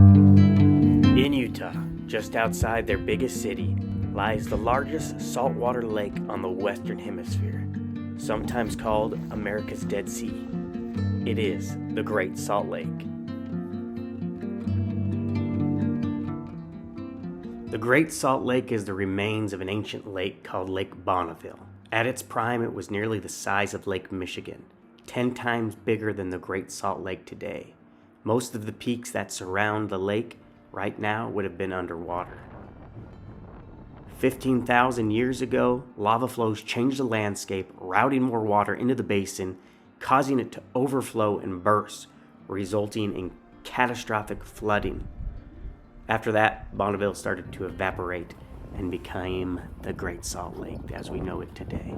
In Utah, just outside their biggest city, lies the largest saltwater lake on the Western Hemisphere, sometimes called America's Dead Sea. It is the Great Salt Lake. The Great Salt Lake is the remains of an ancient lake called Lake Bonneville. At its prime, it was nearly the size of Lake Michigan, 10 times bigger than the Great Salt Lake today. Most of the peaks that surround the lake right now would have been underwater. 15,000 years ago, lava flows changed the landscape, routing more water into the basin, causing it to overflow and burst, resulting in catastrophic flooding. After that, Bonneville started to evaporate and became the Great Salt Lake as we know it today.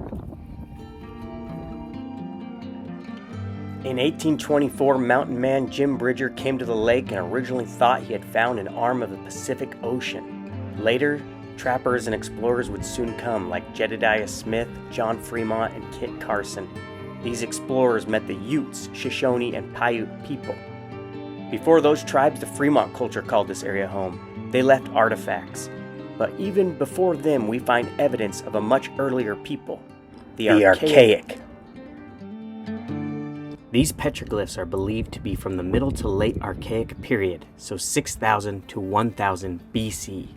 In 1824, mountain man Jim Bridger came to the lake and originally thought he had found an arm of the Pacific Ocean. Later, trappers and explorers would soon come, like Jedediah Smith, John Fremont, and Kit Carson. These explorers met the Utes, Shoshone, and Paiute people. Before those tribes, the Fremont culture called this area home. They left artifacts. But even before them, we find evidence of a much earlier people, the Archaic. These petroglyphs are believed to be from the Middle to Late Archaic period, so 6000 to 1000 BC.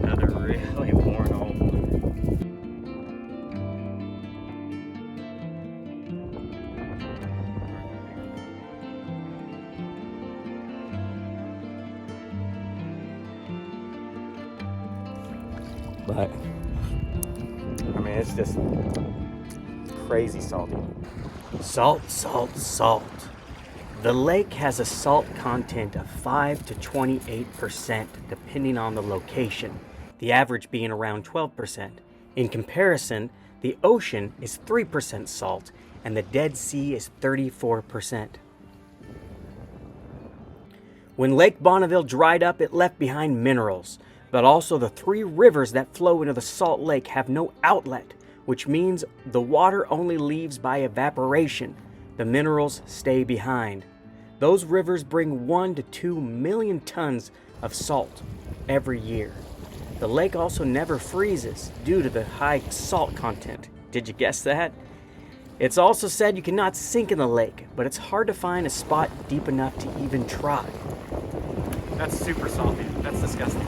Another really worn old one. But, I mean, it's just crazy salty. Salt, salt, salt. The lake has a salt content of 5 to 28%, depending on the location, the average being around 12%. In comparison, the ocean is 3% salt, and the Dead Sea is 34%. When Lake Bonneville dried up, it left behind minerals. But also the 3 rivers that flow into the Salt Lake have no outlet, which means the water only leaves by evaporation. The minerals stay behind. Those rivers bring 1 to 2 million tons of salt every year. The lake also never freezes due to the high salt content. Did you guess that? It's also said you cannot sink in the lake, but it's hard to find a spot deep enough to even try. That's super salty. That's disgusting.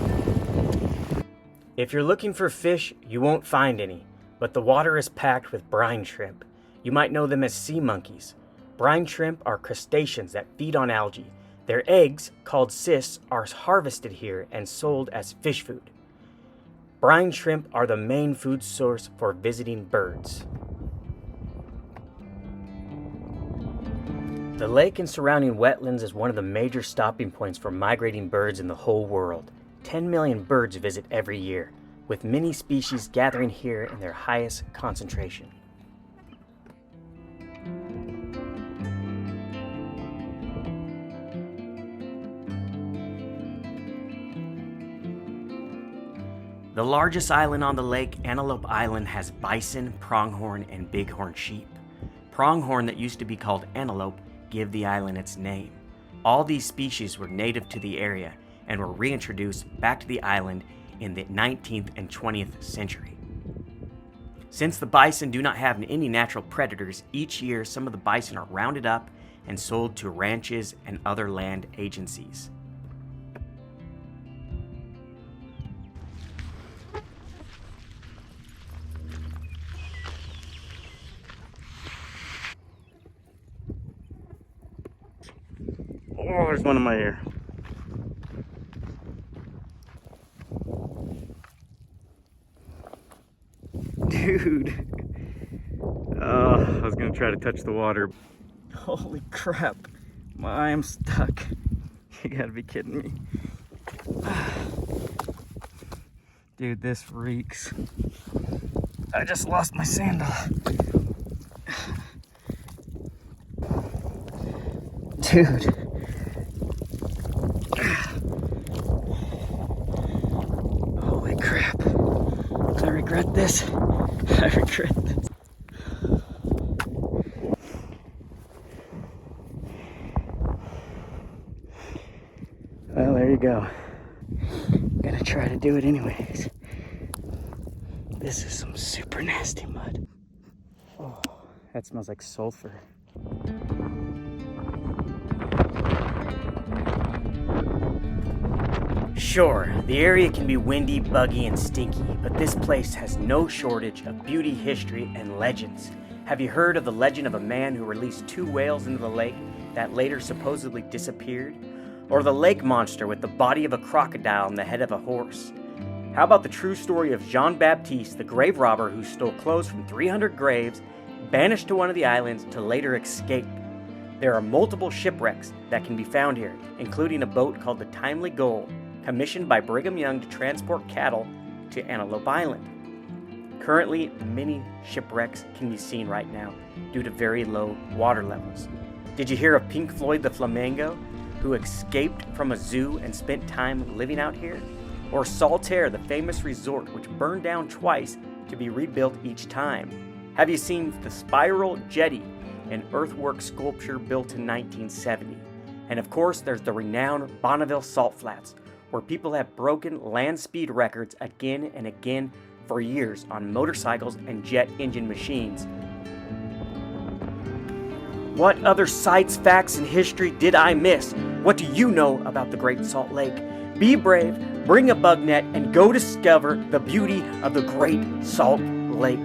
If you're looking for fish, you won't find any, but the water is packed with brine shrimp. You might know them as sea monkeys. Brine shrimp are crustaceans that feed on algae. Their eggs, called cysts, are harvested here and sold as fish food. Brine shrimp are the main food source for visiting birds. The lake and surrounding wetlands is one of the major stopping points for migrating birds in the whole world. 10 million birds visit every year, with many species gathering here in their highest concentration. The largest island on the lake, Antelope Island, has bison, pronghorn, and bighorn sheep. Pronghorn, that used to be called antelope, give the island its name. All these species were native to the area and were reintroduced back to the island in the 19th and 20th century. Since the bison do not have any natural predators, each year some of the bison are rounded up and sold to ranches and other land agencies. Oh, there's one in my ear. Dude. I was gonna try to touch the water. Holy crap. I am stuck. You gotta be kidding me. Dude, this reeks. I just lost my sandal. Dude. Holy crap. regret this. I regret this. Well, there you go. I'm gonna try to do it anyways. This is some super nasty mud. Oh, that smells like sulfur. Sure, the area can be windy, buggy, and stinky, but this place has no shortage of beauty, history, and legends. Have you heard of the legend of a man who released 2 whales into the lake that later supposedly disappeared? Or the lake monster with the body of a crocodile and the head of a horse? How about the true story of Jean-Baptiste, the grave robber who stole clothes from 300 graves, banished to one of the islands to later escape? There are multiple shipwrecks that can be found here, including a boat called the Timely Gull, commissioned by Brigham Young to transport cattle to Antelope Island. Currently, many shipwrecks can be seen right now due to very low water levels. Did you hear of Pink Floyd the Flamingo, who escaped from a zoo and spent time living out here? Or Saltaire, the famous resort which burned down twice to be rebuilt each time? Have you seen the Spiral Jetty, an earthwork sculpture built in 1970? And of course, there's the renowned Bonneville Salt Flats, where people have broken land speed records again and again for years on motorcycles and jet engine machines. What other sights, facts, and history did I miss? What do you know about the Great Salt Lake? Be brave, bring a bug net, and go discover the beauty of the Great Salt Lake.